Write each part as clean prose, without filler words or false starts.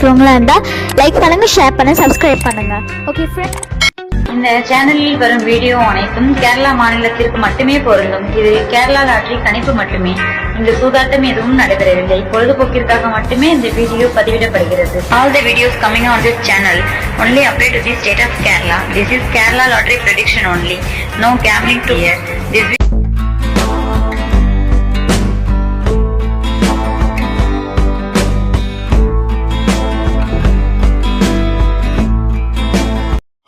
பார்க்குறவங்களா இருந்தால் லைக் பண்ணுங்கள், ஷேர் பண்ணுங்கள், சப்ஸ்கிரைப் பண்ணுங்கள். ஓகே ஃப்ரெண்ட், இந்த சேனலில் வரும் வீடியோ அனைத்தும் கேரளா மாநிலத்திற்கு மட்டுமே பொருந்தும். இது கேரளா லாட்டரி கணிப்பு மட்டுமே. இந்த சூதாட்டம் எதுவும் நடைபெறவில்லை. பொழுதுபோக்கிற்காக மட்டுமே இந்த video பதிவிடப்படுகிறது. All the videos coming on this channel only apply to the state of Kerala. This is Kerala lottery prediction only. No gambling to here. This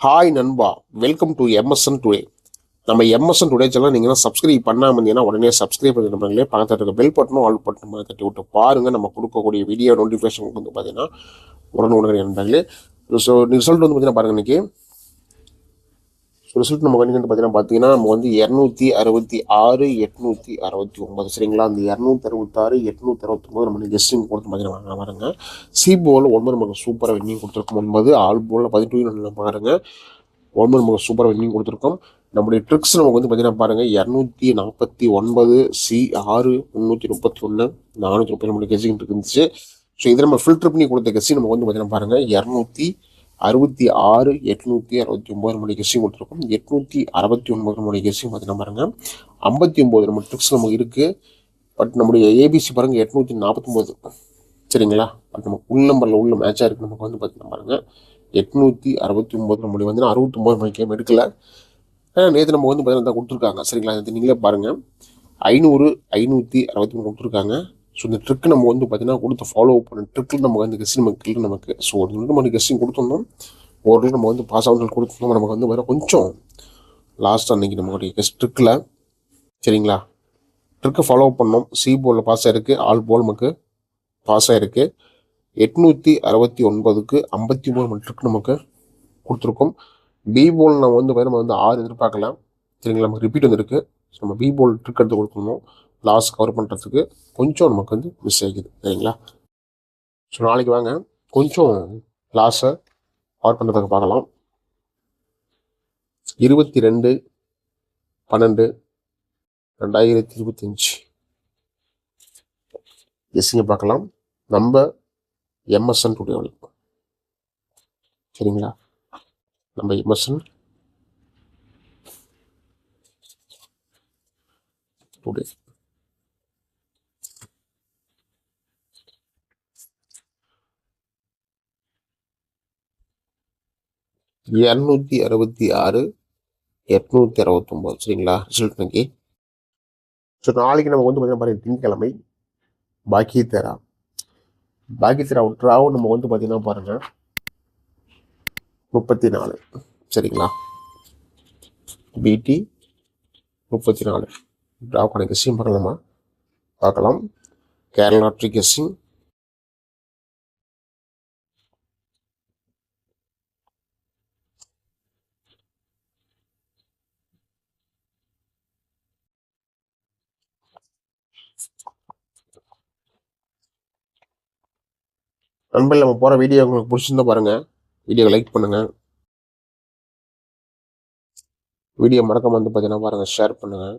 hi நண்பா, வெல்கம் டு எம்எஸ்என் டுடே. நம்ம MSN today channel நீங்கள் subscribe பண்ணாமல் இருந்தீங்கன்னா உடனே subscribe பண்ணி நம்பர்களே பக்கத்தில் இருக்க bell பட்டனும் all பட்டனும் தட்டி விட்டு பாருங்கள். நம்ம கொடுக்கக்கூடிய வீடியோ நோட்டிஃபிகேஷன் வந்து பார்த்தீங்கன்னா உடனே நண்பர்களே. ஸோ ரிசல்ட் வந்து பார்த்தீங்கன்னா பாருங்கள், இன்றைக்கி ரிசல்ட் நம்ம வந்து பார்த்தீங்கன்னா நம்ம வந்து 266 869 சரிங்களா. அந்த 266 869 நம்ம கெஸ்டிங் கொடுத்து பார்த்தீங்கன்னா பாருங்க. சி போல் 9 நமக்கு சூப்பராக வென்னிங் கொடுத்துருக்கோம். 9 ஆல் போல் 12 பாருங்க. 9 நமக்கு சூப்பராக வென்னிங் கொடுத்துருக்கோம். நம்முடைய ட்ரிக்ஸ் நமக்கு வந்து பார்த்தீங்கன்னா பாருங்க 249 சி 6 331 430 நம்மளுடைய கெஸ்டிங் இருந்துச்சு. ஸோ இதை நம்ம ஃபில்டர் பண்ணி கொடுத்த கெஸ்டிங் நமக்கு வந்து பார்த்தீங்கன்னா பாருங்க 266 869 நம்மளுடைய கெஸ்டிங் கொடுத்துருக்கோம். 869 நம்மளுடைய கெஸ்டிங் பார்த்தீங்கன்னா பாருங்க 59 நம்ம ட்ரிக்ஸ் நமக்கு இருக்குது. பட் நம்முடைய ஏபிசி பாருங்கள் 849 சரிங்களா. பட் நமக்கு உள் நம்பரில் உள்ள மேட்சாக இருக்குது. நமக்கு வந்து பார்த்தீங்கன்னா பாருங்கள் 869 நம்மளுடைய வந்து 69 மணிக்கு எடுக்கலை. நேற்று நம்ம வந்து பார்த்தீங்கன்னா கொடுத்துருக்காங்க சரிங்களா. நீங்களே பாருங்கள் 500 563 கொடுத்துருக்காங்க. ஸோ இந்த ட்ரிக்கு நம்ம வந்து பார்த்தீங்கன்னா கொடுத்து ஃபாலோ பண்ண ட்ரிக்கில் நமக்கு வந்து கெஸ்டிங் நமக்கு இல்லை. நமக்கு ஸோ ஒரு 2 மணி கெஸ்டிங் கொடுத்துருந்தோம். ஒரு நம்ம வந்து பாஸ் ஆகுன்னு கொடுத்துருந்தோம். நமக்கு வந்து வேறு கொஞ்சம் லாஸ்ட்டாக அன்றைக்கி நம்மளுடைய கெஸ்ட் ட்ரிக்கில் சரிங்களா ட்ரிக்கை ஃபாலோ பண்ணோம். சி போலில் பாஸ் ஆகிருக்கு, ஆல் போல் நமக்கு பாஸ் ஆகிருக்கு. 869க்கு 59 மணி ட்ரிக் நமக்கு கொடுத்துருக்கோம். பி போல் நம்ம வந்து 6 எதிர்பார்க்கலாம் சரிங்களா. நமக்கு ரிப்பீட் வந்துருக்கு. ஸோ நம்ம பி போல் ட்ரிக் எடுத்து கொடுத்துருந்தோம். லாஸ் கவர் பண்ணுறதுக்கு கொஞ்சம் நமக்கு வந்து மிஸ் ஆகிக்குது சரிங்களா. ஸோ நாளைக்கு வாங்க கொஞ்சம் லாஸை கவர் பண்ணுறதுக்கு பார்க்கலாம். 22/12/2025 எஸ்ங்க பார்க்கலாம். நம்ம எம்எஸ்என் டுடே சரிங்களா. நம்ம எம்எஸ்என் டுடே 266 869 சரிங்களா ரிசல்ட் இன்னைக்கு. ஸோ நாளைக்கு நம்ம வந்து பார்த்தீங்கன்னா பாருங்கள் திங்கக்கிழமை பாக்கியத்தரா ட்ராவும் நம்ம வந்து பார்த்தீங்கன்னா பாருங்கள் 34 சரிங்களா. பிடி 34 ட்ராவுக்கான கெஸ்டிங் பார்க்கலாம். கேரளா லாட்டரி கெஸ்டிங் நண்பர்கள். நம்ம போகிற வீடியோ உங்களுக்கு பிடிச்சிருந்தா பாருங்கள், வீடியோவை லைக் பண்ணுங்கள். வீடியோ மறக்காம வந்து பார்த்தீங்கன்னா பாருங்கள் ஷேர் பண்ணுங்கள்.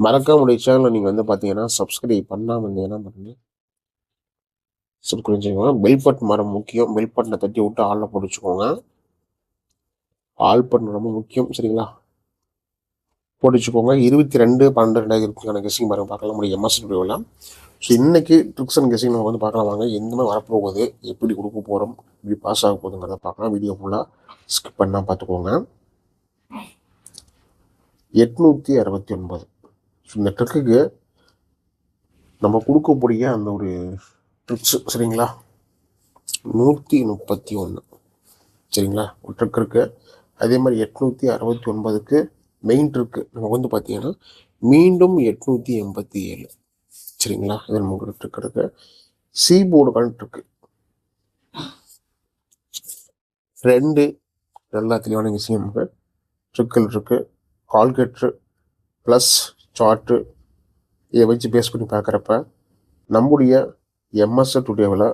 மறக்காம உடைய சேனலை நீங்கள் வந்து பார்த்தீங்கன்னா சப்ஸ்கிரைப் பண்ணாமல் இருந்தீங்கன்னா பாருங்கள் சப்ஸ்கிரைப் செய்யுங்க. பெல் பட்டன் மரம் முக்கியம். பெல் பட்டனை தட்டி விட்டு ஆளில் போட்டுச்சுக்கோங்க. ஆல் பட்டன் ரொம்ப முக்கியம் சரிங்களா. போட்டுச்சுக்கோங்க. 22/12/2025 கெஸ்டிங் பாருங்கள் பார்க்கலாம் நம்முடைய எம்எஸ்என் டுடேவில். ஸோ இன்றைக்கி ட்ரிக்ஸ் அண்ட் கெஸ்டிங் நம்ம வந்து பார்க்கலாம் வாங்க. எந்த மாதிரி வரப்போகுது, எப்படி கொடுக்க போகிறோம், எப்படி பாஸ் ஆக போகுதுங்கிறத பார்க்கலாம். வீடியோ ஃபுல்லாக ஸ்கிப் பண்ணால் பார்த்துக்கோங்க. 869 ஸோ இந்த ட்ரிக்குக்கு நம்ம கொடுக்கக்கூடிய அந்த ஒரு ட்ரிக்ஸ் சரிங்களா 131 சரிங்களா ஒரு ட்ரிக் இருக்குது. அதே மாதிரி 869க்கு மெயின் ட்ரிக்கு நமக்கு வந்து பார்த்தீங்கன்னா மீண்டும் 887 சரிங்களா. இது நமக்கு ட்ரிக் இருக்கு. சி போர்டுக்கான ட்ரிக்கு 2 நல்லா தெளிவான விஷயம் நமக்கு ட்ரிக்கில் இருக்குது. கால்குலேட்டரு ப்ளஸ் சார்ட்டு இதை வச்சு பேஸ் பண்ணி பார்க்குறப்ப நம்முடைய எம்எஸ்என் டுடேவில்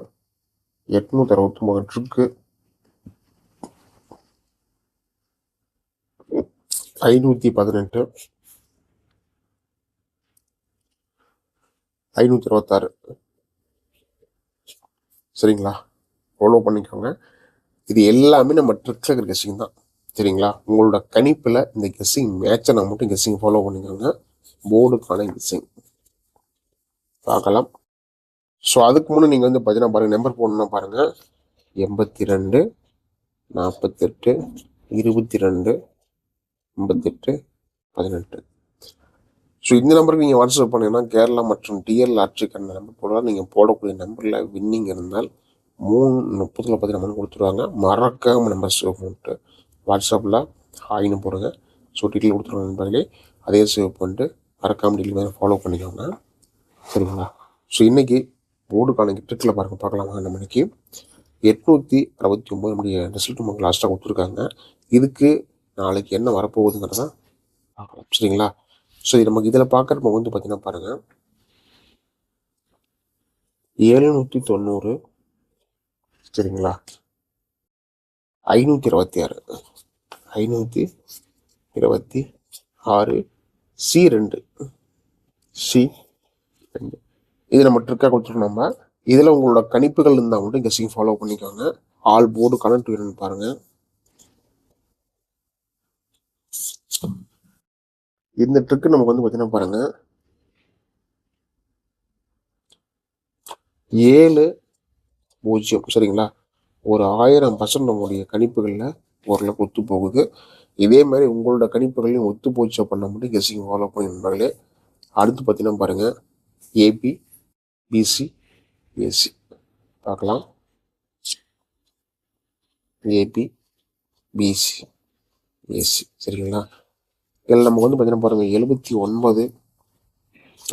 869 ட்ரிக்கு 518 526 சரிங்களா? ஃபாலோ பண்ணிக்கோங்க. இது எல்லாமே நம்ம ட்ரிக்ஸில் இருக்கிற கெஸ்ஸிங் தான். சரிங்களா? உங்களோட கணிப்பில் இந்த கெஸ்ஸிங் மேட்சை நான் மட்டும் கெஸ்ஸிங் ஃபாலோ பண்ணிக்கோங்க. போர்டுக்கான கெஸ்ஸிங் பார்க்கலாம். ஸோ அதுக்கு முன்னே நீங்கள் வந்து பார்த்தீங்கன்னா பாருங்கள், நம்பர் போடணும்னா பாருங்கள் 82 48 22 58 18. ஸோ இந்த நம்பருக்கு நீங்கள் வாட்ஸ்அப் பண்ணீங்கன்னா கேரளா மற்றும் டிஎல் லாட்ரிக்கான நம்பர் போடலாம். நீங்கள் போடக்கூடிய நம்பரில் வின்னிங் இருந்தால் 3:30 பார்த்தீங்கன்னா நம்ம கொடுத்துருவாங்க. மறக்காமல் நம்பர் சேவ் பண்ணிட்டு வாட்ஸ்அப்பில் ஹாய்னு போடுங்க. ஸோ டீட்டெயில் கொடுத்துருவாங்க நண்பர்களே. அதே சேவ் பண்ணிட்டு மறக்காமல் டீட்டெயில் ஃபாலோ பண்ணிக்கோங்க. சரிங்களா? ஸோ இன்றைக்கி போர்டுக்கான ட்ரிக்கில் பார்க்கலாமா நம்ம இன்னைக்கு 869 நம்முடைய ரிசல்ட் நமக்கு லாஸ்ட்டாக கொடுத்துருக்காங்க. இதுக்கு நாளைக்கு என்ன வரப்போகுதுங்கிறத பார்க்கலாம். சரிங்களா? ஸோ இது நமக்கு இதில் பார்க்குறப்ப வந்து பார்த்தீங்கன்னா பாருங்கள் 790, சரிங்களா, 526 526 C2 இது நம்ம ட்ரிக்காக கொடுத்துருக்கோம். நம்ம இதில் உங்களோட கணிப்புகள் இருந்தால் மட்டும் கெஸ்ஸிங் ஃபாலோ பண்ணிக்கோங்க. ஆல் போர்டு கனெக்ட் வேணும்னு பாருங்க. இந்த ட்ரிக்கு நமக்கு வந்து பார்த்தீங்கன்னா பாருங்க 7-0, சரிங்களா? ஒரு 1000% நம்மளுடைய கணிப்புகளில் ஓரளவுக்கு ஒத்து போகுது. இதே மாதிரி உங்களோட கணிப்புகளையும் ஒத்து போச்சு அப்படின்னா மட்டும் கெஸ்ஸிங் ஃபாலோ பண்ணி நண்பர்களே. அடுத்து பார்த்தீங்கன்னா பாருங்க ஏபி பிசி ஏசி பார்க்கலாம். ஏபி பிசி ஏசி, சரிங்களா? இதில் நமக்கு வந்து பார்த்தீங்கன்னா பாருங்கள் 79 90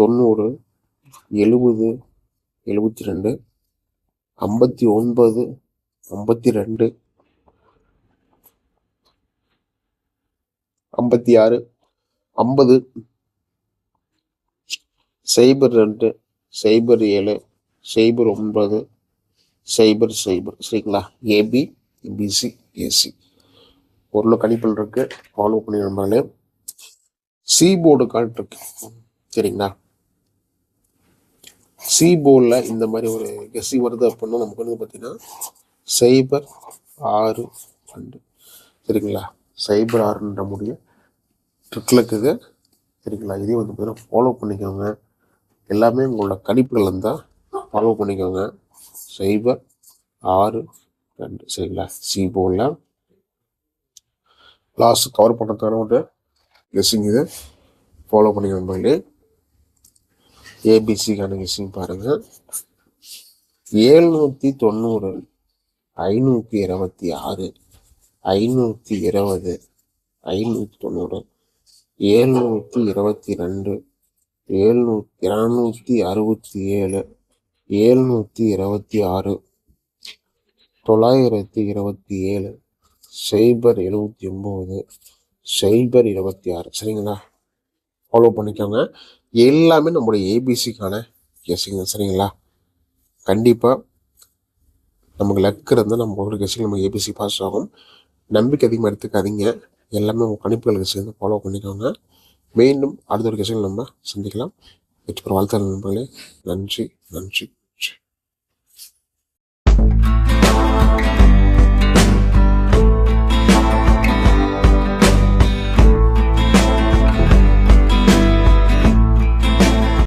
70 72 59 52 56 50 02 07 09 00, சரிங்களா? ஏபி பிசி ஏசி ஒரு கணிப்பில் இருக்கு. ஃபாலோ பண்ணி நண்பர்களே. சி போர்டு கார்டு இருக்கு, சரிங்களா? சி போர்டில் இந்த மாதிரி ஒரு கெஸ்ஸி வருது அப்படின்னா நமக்கு வந்து பார்த்தீங்கன்னா 06 சரிங்களா? 06 முடிய ட்ரிக்கில் இருக்குது, சரிங்களா? இதையும் வந்து பார்த்தீங்கன்னா ஃபாலோ பண்ணிக்கோங்க. எல்லாமே உங்களோட கணிப்புகள் இருந்தால் ஃபாலோ பண்ணிக்கோங்க. 06 சரிங்களா? சி போர்டில் லாஸ்ட் கவர் பண்ணுறதுக்கான ஒரு கெஸ்ஸிங் இது ஃபாலோ பண்ணிக்கணும் நண்பர்களே. ஏபிசிக்கான கெஸ்ஸிங் பாருங்கள் 790 526 520 590 722 267 726 927 079 026, சரிங்களா? ஃபாலோ பண்ணிக்கோங்க. எல்லாமே நம்மளுடைய ஏபிசிக்கான கெஸ்ஸிங், சரிங்களா? கண்டிப்பாக நமக்கு லக் இருந்தால் நம்ம ஒரு கெஸ்ஸிங் நம்ம ஏபிசி பாஸ் ஆகும். நம்பிக்கை அதிகமாக எடுத்துக்காதீங்க. எல்லாமே உங்கள் கணிப்புகளுக்கு சேர்ந்து ஃபாலோ பண்ணிக்கோங்க. மீண்டும் அடுத்த ஒரு கெஸ்ஸிங் நம்ம சந்திக்கலாம். வெற்றி பெற வாழ்த்துக்கள் நண்பர்களே. நன்றி.